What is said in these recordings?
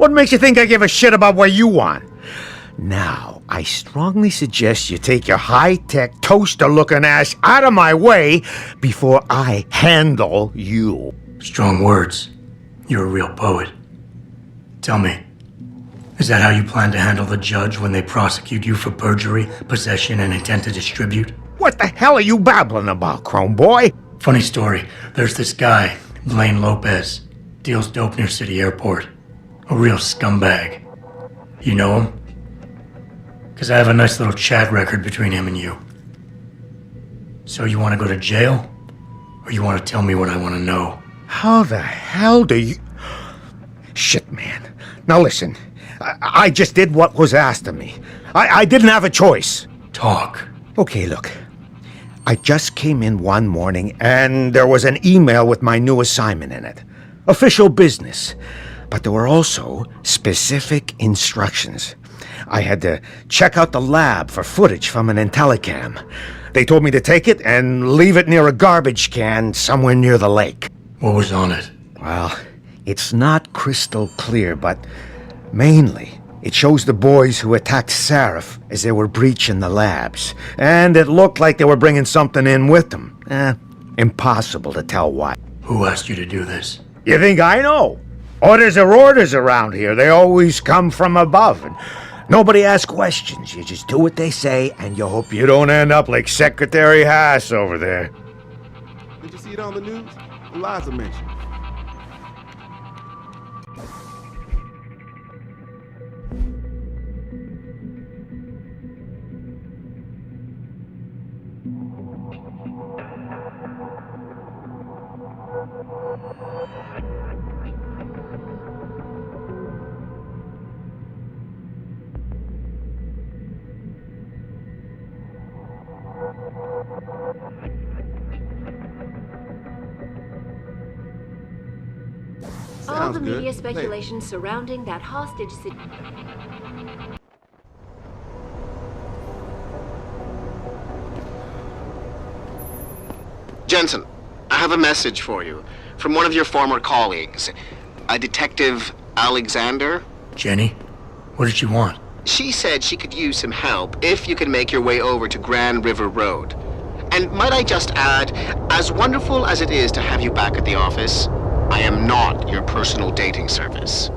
What makes you think I give a shit about what you want? Now, I strongly suggest you take your high-tech, toaster-looking ass out of my way before I handle you. Strong words. You're a real poet. Tell me, is that how you plan to handle the judge when they prosecute you for perjury, possession, and intent to distribute? What the hell are you babbling about, Chrome Boy? Funny story. There's this guy, Blaine Lopez. Deals dope near City Airport. A real scumbag. You know him? Because I have a nice little chat record between him and you. So you want to go to jail? Or you want to tell me what I want to know? How the hell do you... Shit, man. Now listen, I just did what was asked of me. I didn't have a choice. Talk. Okay, look. I just came in one morning and there was an email with my new assignment in it. Official business. But there were also specific instructions. I had to check out the lab for footage from an IntelliCam. They told me to take it and leave it near a garbage can somewhere near the lake. What was on it? Well, it's not crystal clear, but mainly it shows the boys who attacked Sarif as they were breaching the labs. And it looked like they were bringing something in with them. Impossible to tell what. Who asked you to do this? You think I know? Orders are orders around here. They always come from above. And nobody asks questions. You just do what they say, and you hope you don't end up like Secretary Haas over there. Did you see it on the news? Eliza mentioned. All the media speculation surrounding that hostage Jensen, I have a message for you from one of your former colleagues, a Detective Alexander. Jenny? What did she want? She said she could use some help if you can make your way over to Grand River Road. And might I just add, as wonderful as it is to have you back at the office, I am not your personal dating service.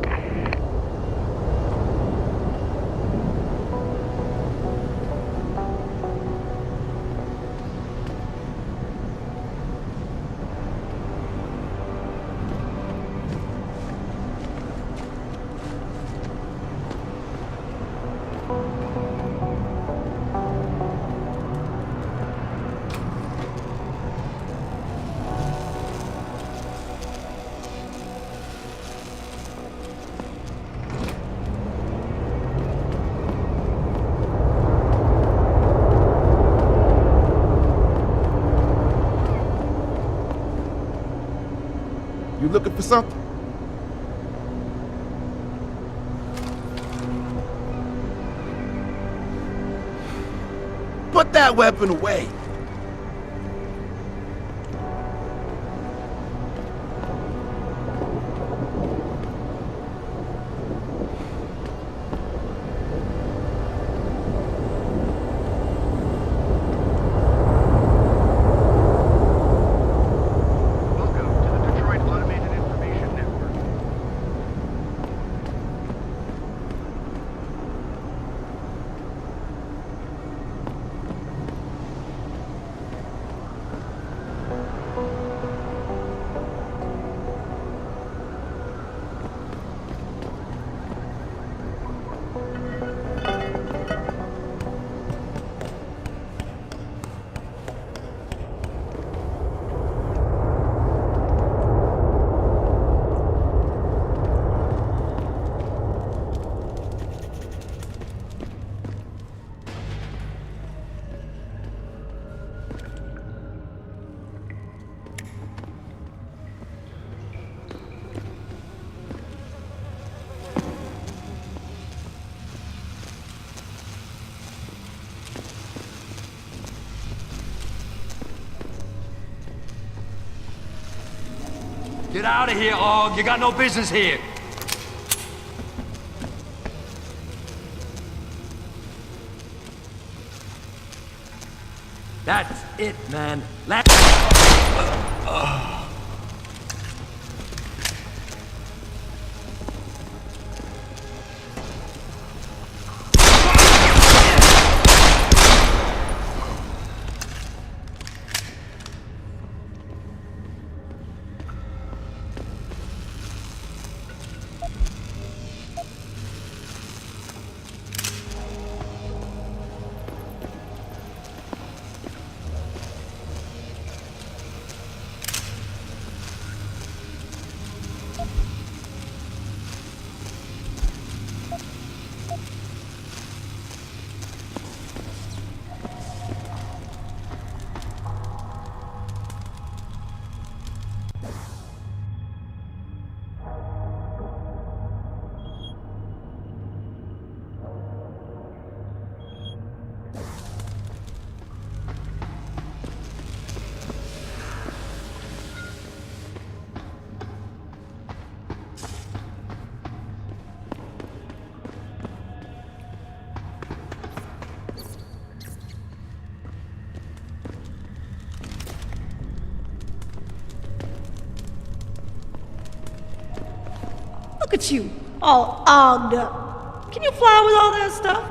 You looking for something? Put that weapon away. Get out of here, Og. You got no business here. That's it, man. Look at you, all ogged up. Can you fly with all that stuff?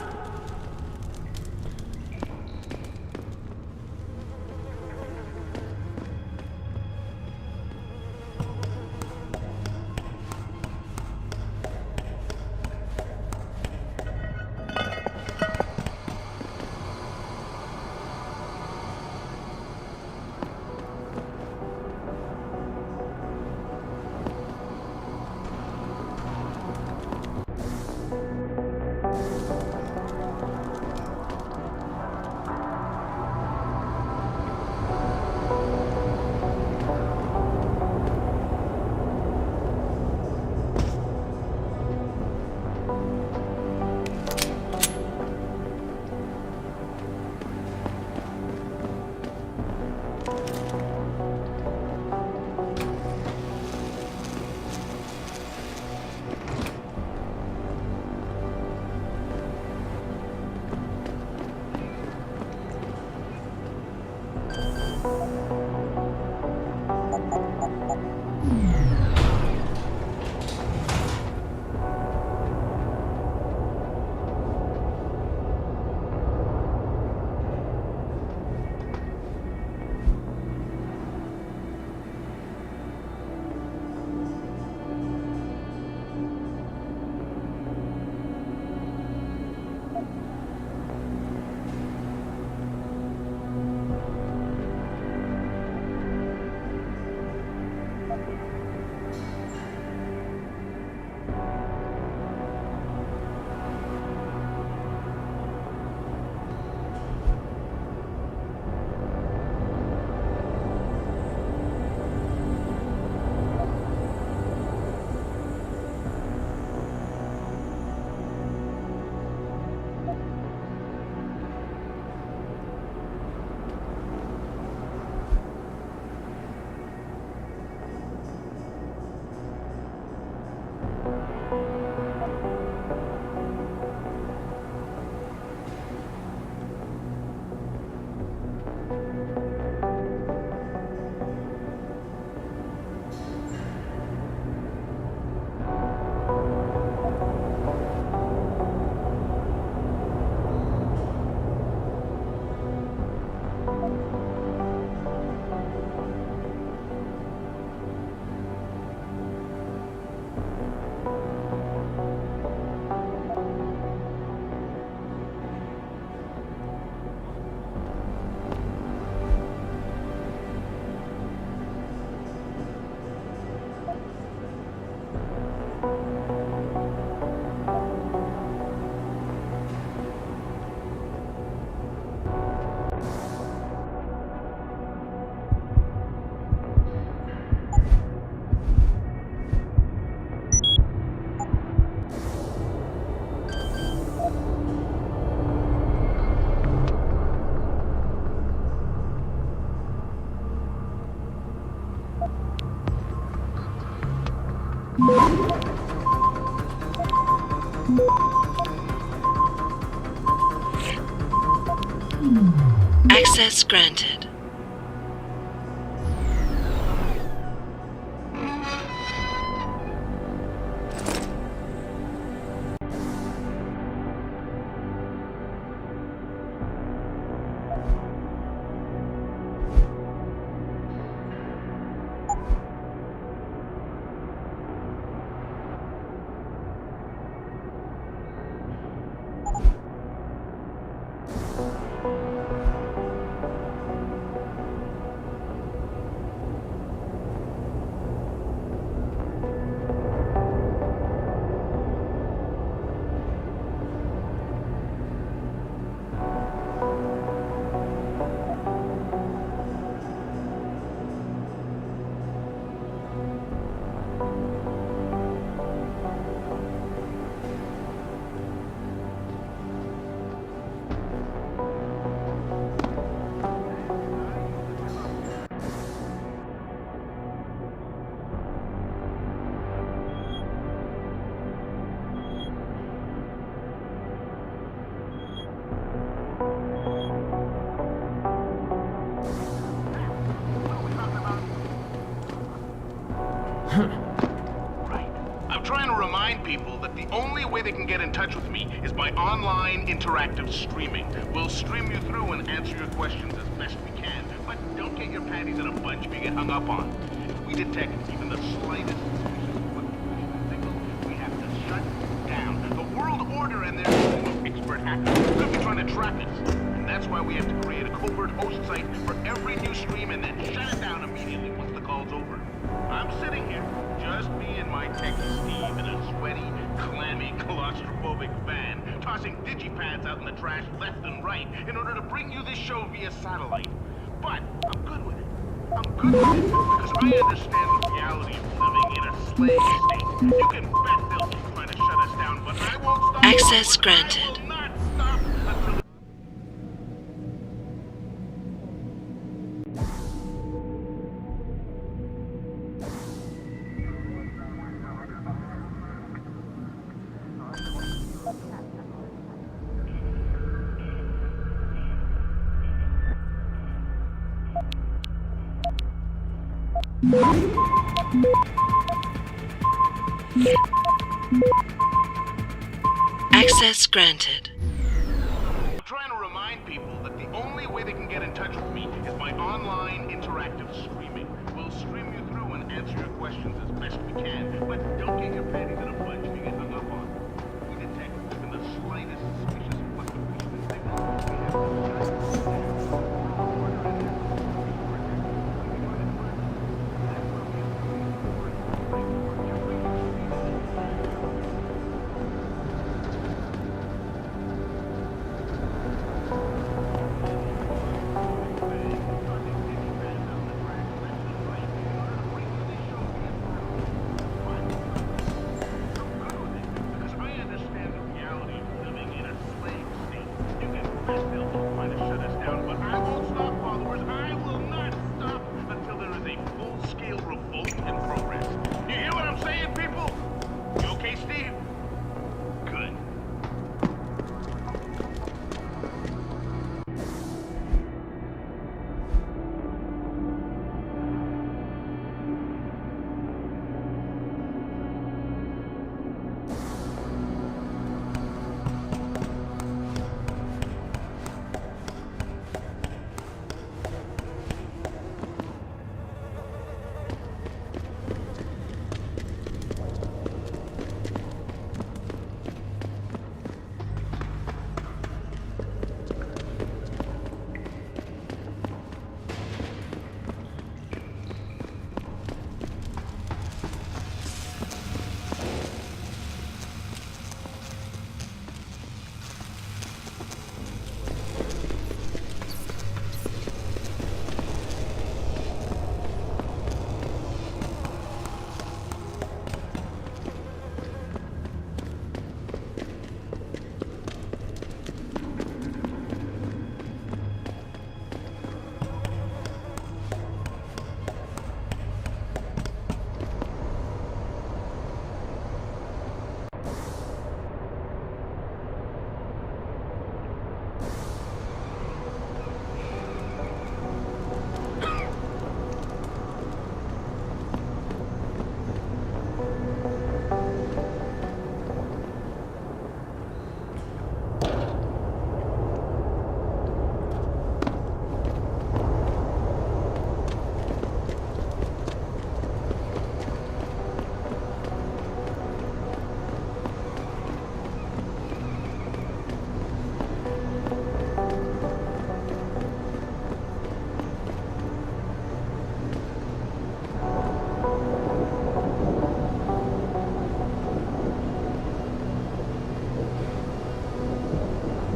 Access granted. Right. I'm trying to remind people that the only way they can get in touch with me is by online interactive streaming. We'll stream you through and answer your questions as best we can, but don't get your panties in a bunch if you get hung up on. If we detect even the slightest signal, we have to shut down. The world order and their expert hackers could be trying to track us. And that's why we have to create a covert host site for every new stream and then shut it down immediately once the call's over. I'm sitting here, just me and my techie Steve in a sweaty, clammy, claustrophobic van, tossing digipads out in the trash left and right in order to bring you this show via satellite. But I'm good with it. I'm good with it because I understand the reality of living in a slave state. You can bet they'll keep trying to shut us down, but I won't stop. Access granted. I will not stop until... Access granted. I'm trying to remind people that the only way they can get in touch with me is by online interactive streaming. We'll stream you through and answer your questions as best we can, but don't get your panties in a bunch if you get hung up on. If we detect even the slightest suspicious fluctuation in signal, we have to shut it down.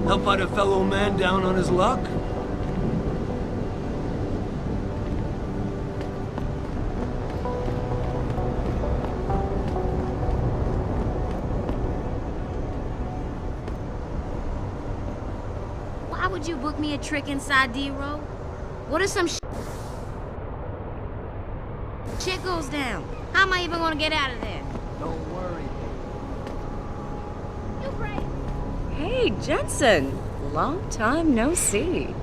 Help out a fellow man down on his luck? Why would you book me a trick inside D-Row? What if some shit goes down? How am I even gonna get out of there? Don't worry. You break. Hey, Jensen. Long time no see.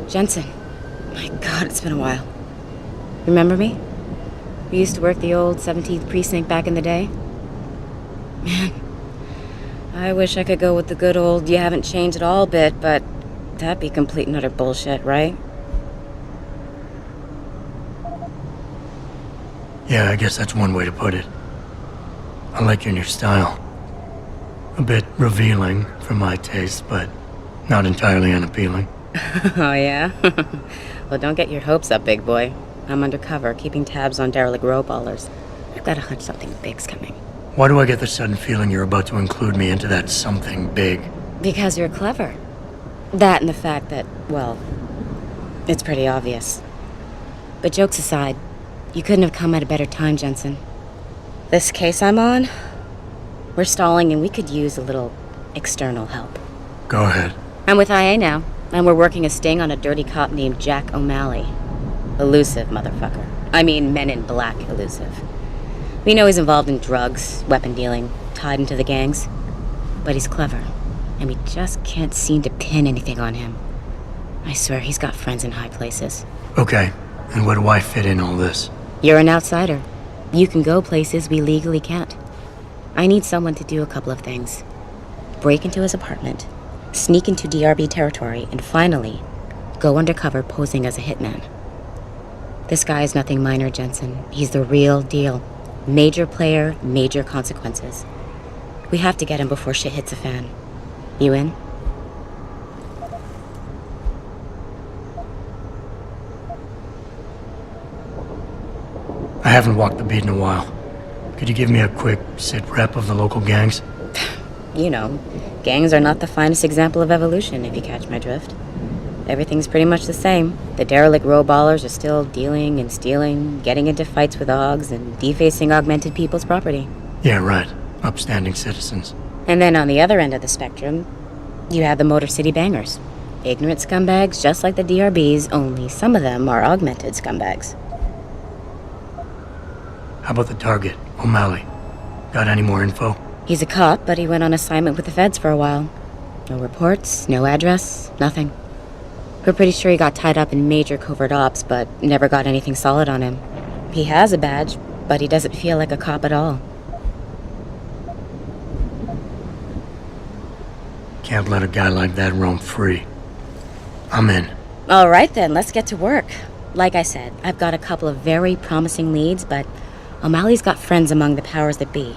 Jensen. My God, it's been a while. Remember me? We used to work the old 17th precinct back in the day. Man, I wish I could go with the good old you haven't changed at all bit, but that'd be complete and utter bullshit, right? Yeah, I guess that's one way to put it. I like your new style. A bit revealing for my taste, but not entirely unappealing. Oh, yeah? Well, don't get your hopes up, big boy. I'm undercover, keeping tabs on derelict row ballers. I've got a hunch something big's coming. Why do I get the sudden feeling you're about to include me into that something big? Because you're clever. That and the fact that, well, it's pretty obvious. But jokes aside, you couldn't have come at a better time, Jensen. This case I'm on, we're stalling and we could use a little external help. Go ahead. I'm with IA now, and we're working a sting on a dirty cop named Jack O'Malley. Elusive motherfucker. I mean, Men in Black elusive. We know he's involved in drugs, weapon dealing, tied into the gangs. But he's clever, and we just can't seem to pin anything on him. I swear he's got friends in high places. Okay, and where do I fit in all this? You're an outsider. You can go places we legally can't. I need someone to do a couple of things. Break into his apartment, sneak into DRB territory, and finally, go undercover posing as a hitman. This guy is nothing minor, Jensen. He's the real deal. Major player, major consequences. We have to get him before shit hits the fan. You in? I haven't walked the beat in a while. Could you give me a quick sit rep of the local gangs? You know, gangs are not the finest example of evolution, if you catch my drift. Everything's pretty much the same. The derelict row ballers are still dealing and stealing, getting into fights with OGs, and defacing augmented people's property. Yeah, right. Upstanding citizens. And then on the other end of the spectrum, you have the Motor City Bangers. Ignorant scumbags just like the DRBs, only some of them are augmented scumbags. How about the target, O'Malley? Got any more info? He's a cop, but he went on assignment with the feds for a while. No reports, no address, nothing. We're pretty sure he got tied up in major covert ops, but never got anything solid on him. He has a badge, but he doesn't feel like a cop at all. Can't let a guy like that roam free. I'm in. All right then, let's get to work. Like I said, I've got a couple of very promising leads, but O'Malley's got friends among the powers that be.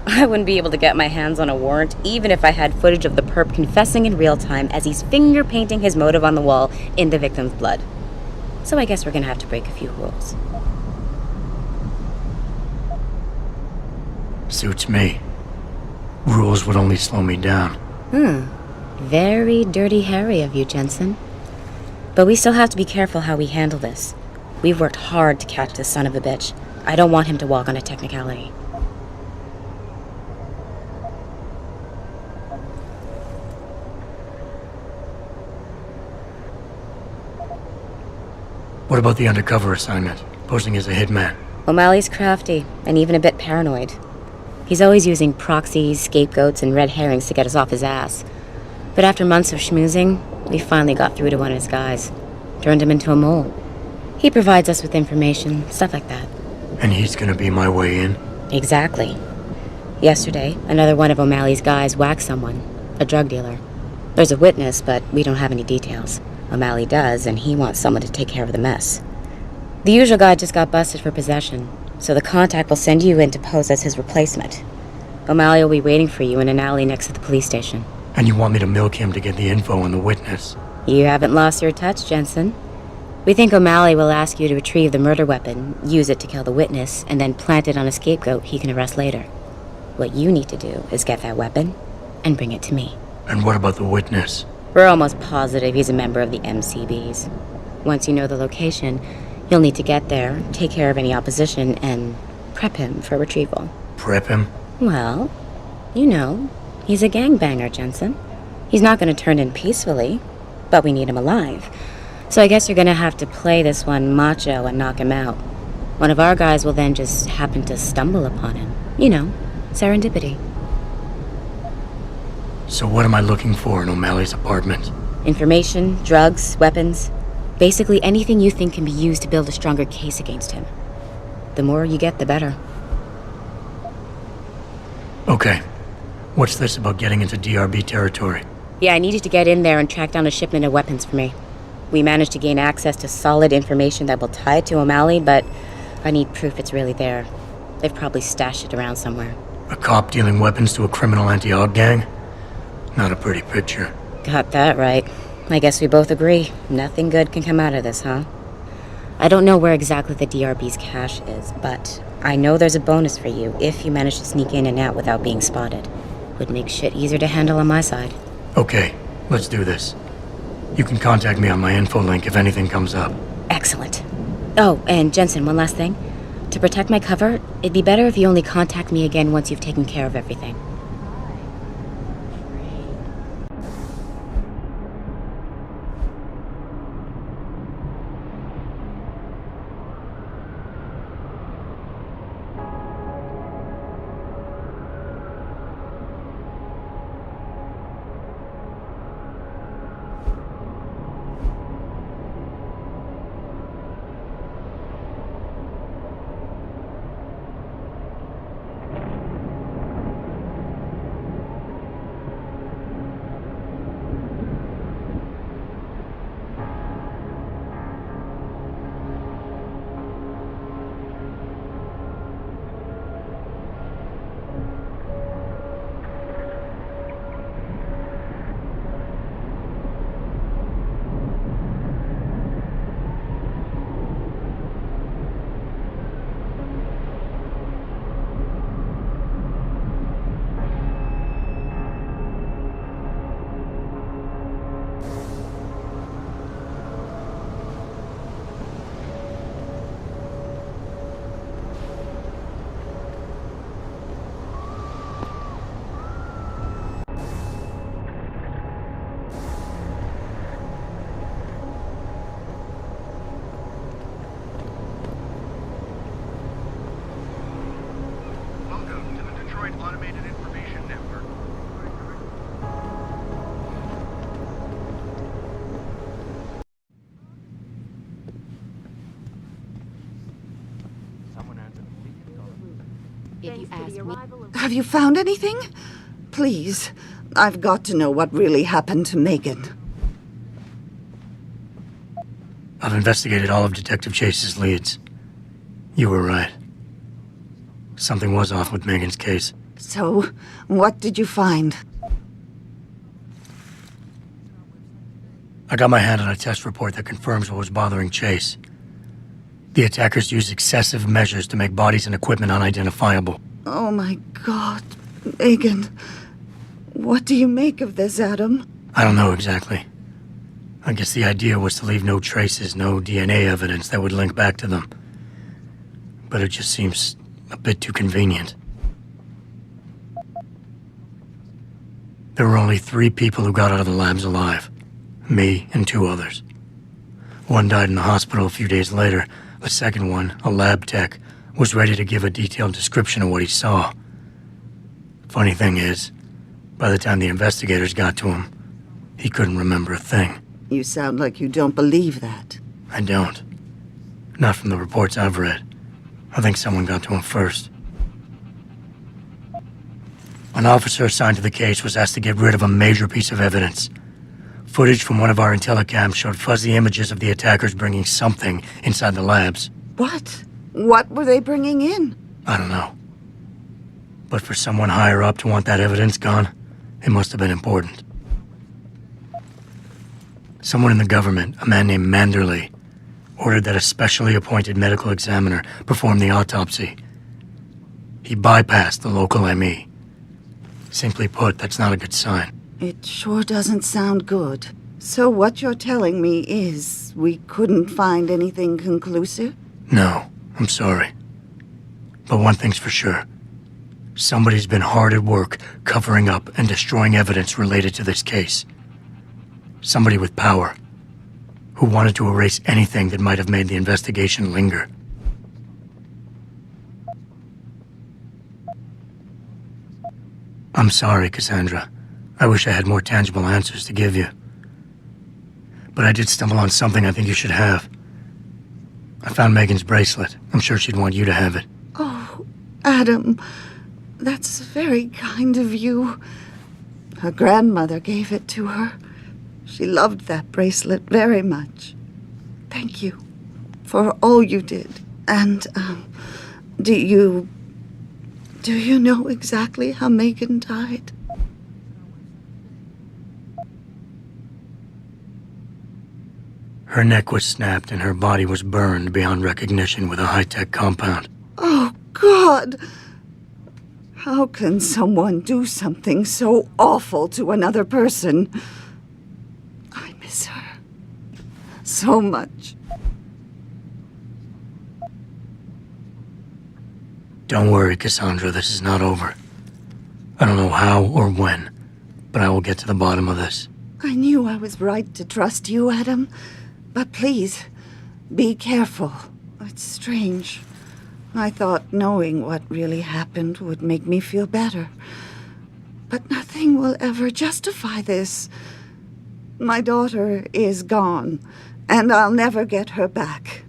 I wouldn't be able to get my hands on a warrant, even if I had footage of the perp confessing in real time as he's finger painting his motive on the wall in the victim's blood. So I guess we're gonna have to break a few rules. Suits me. Rules would only slow me down. Very dirty Harry of you, Jensen. But we still have to be careful how we handle this. We've worked hard to catch this son of a bitch. I don't want him to walk on a technicality. What about the undercover assignment? Posing as a hitman? O'Malley's crafty, and even a bit paranoid. He's always using proxies, scapegoats, and red herrings to get us off his ass. But after months of schmoozing, we finally got through to one of his guys. Turned him into a mole. He provides us with information, stuff like that. And he's gonna be my way in? Exactly. Yesterday, another one of O'Malley's guys whacked someone, a drug dealer. There's a witness, but we don't have any details. O'Malley does, and he wants someone to take care of the mess. The usual guy just got busted for possession, so the contact will send you in to pose as his replacement. O'Malley will be waiting for you in an alley next to the police station. And you want me to milk him to get the info on the witness? You haven't lost your touch, Jensen. We think O'Malley will ask you to retrieve the murder weapon, use it to kill the witness, and then plant it on a scapegoat he can arrest later. What you need to do is get that weapon and bring it to me. And what about the witness? We're almost positive he's a member of the MCBs. Once you know the location, you'll need to get there, take care of any opposition, and prep him for retrieval. Prep him? Well, you know, he's a gangbanger, Jensen. He's not going to turn in peacefully, but we need him alive. So I guess you're going to have to play this one macho and knock him out. One of our guys will then just happen to stumble upon him. You know, serendipity. So what am I looking for in O'Malley's apartment? Information, drugs, weapons. Basically anything you think can be used to build a stronger case against him. The more you get, the better. Okay. What's this about getting into DRB territory? Yeah, I needed to get in there and track down a shipment of weapons for me. We managed to gain access to solid information that will tie it to O'Malley, but I need proof it's really there. They've probably stashed it around somewhere. A cop dealing weapons to a criminal anti-Odd gang? Not a pretty picture. Got that right. I guess we both agree. Nothing good can come out of this, huh? I don't know where exactly the DRB's cache is, but I know there's a bonus for you if you manage to sneak in and out without being spotted. Would make shit easier to handle on my side. Okay, let's do this. You can contact me on my info link if anything comes up. Excellent. Oh, and Jensen, one last thing. To protect my cover, it'd be better if you only contact me again once you've taken care of everything. Have you found anything? Please, I've got to know what really happened to Megan. I've investigated all of Detective Chase's leads. You were right. Something was off with Megan's case. So, what did you find? I got my hand on a test report that confirms what was bothering Chase. The attackers used excessive measures to make bodies and equipment unidentifiable. Oh my God, Megan. What do you make of this, Adam? I don't know exactly. I guess the idea was to leave no traces, no DNA evidence that would link back to them. But it just seems a bit too convenient. There were only 3 people who got out of the labs alive. Me and 2 others. One died in the hospital a few days later. The second one, a lab tech, was ready to give a detailed description of what he saw. Funny thing is, by the time the investigators got to him, he couldn't remember a thing. You sound like you don't believe that. I don't. Not from the reports I've read. I think someone got to him first. An officer assigned to the case was asked to get rid of a major piece of evidence. Footage from one of our intellicams showed fuzzy images of the attackers bringing something inside the labs. What? What were they bringing in? I don't know. But for someone higher up to want that evidence gone, it must have been important. Someone in the government, a man named Manderley, ordered that a specially appointed medical examiner perform the autopsy. He bypassed the local ME. Simply put, that's not a good sign. It sure doesn't sound good. So what you're telling me is we couldn't find anything conclusive? No, I'm sorry. But one thing's for sure. Somebody's been hard at work covering up and destroying evidence related to this case. Somebody with power, who wanted to erase anything that might have made the investigation linger. I'm sorry, Cassandra. I wish I had more tangible answers to give you. But I did stumble on something I think you should have. I found Megan's bracelet. I'm sure she'd want you to have it. Oh, Adam, that's very kind of you. Her grandmother gave it to her. She loved that bracelet very much. Thank you for all you did. And, do you know exactly how Megan died? Her neck was snapped and her body was burned beyond recognition with a high-tech compound. Oh, God! How can someone do something so awful to another person? I miss her so much. Don't worry, Cassandra, this is not over. I don't know how or when, but I will get to the bottom of this. I knew I was right to trust you, Adam. But please, be careful. It's strange. I thought knowing what really happened would make me feel better. But nothing will ever justify this. My daughter is gone, and I'll never get her back.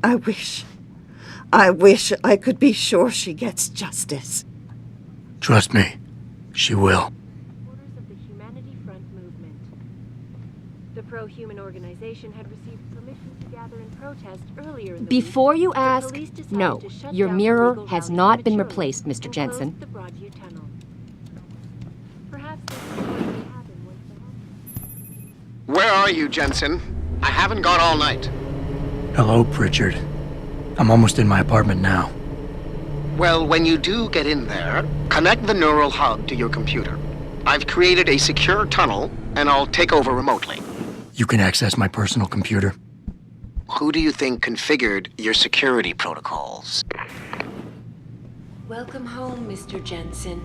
I wish I could be sure she gets justice. Trust me, she will. Supporters of the Humanity Front movement. The pro-human organization had received permission to gather in protest earlier in the Before week. you The ask, police decided no, to shut your down mirror illegal has routes not been prematurely replaced, Mr. and Jensen. closed the Broadview Tunnel. Perhaps this is what would happen once the Where are you, Jensen? I haven't got all night. Hello, Pritchard. I'm almost in my apartment now. Well, when you do get in there, connect the neural hub to your computer. I've created a secure tunnel, and I'll take over remotely. You can access my personal computer. Who do you think configured your security protocols? Welcome home, Mr. Jensen.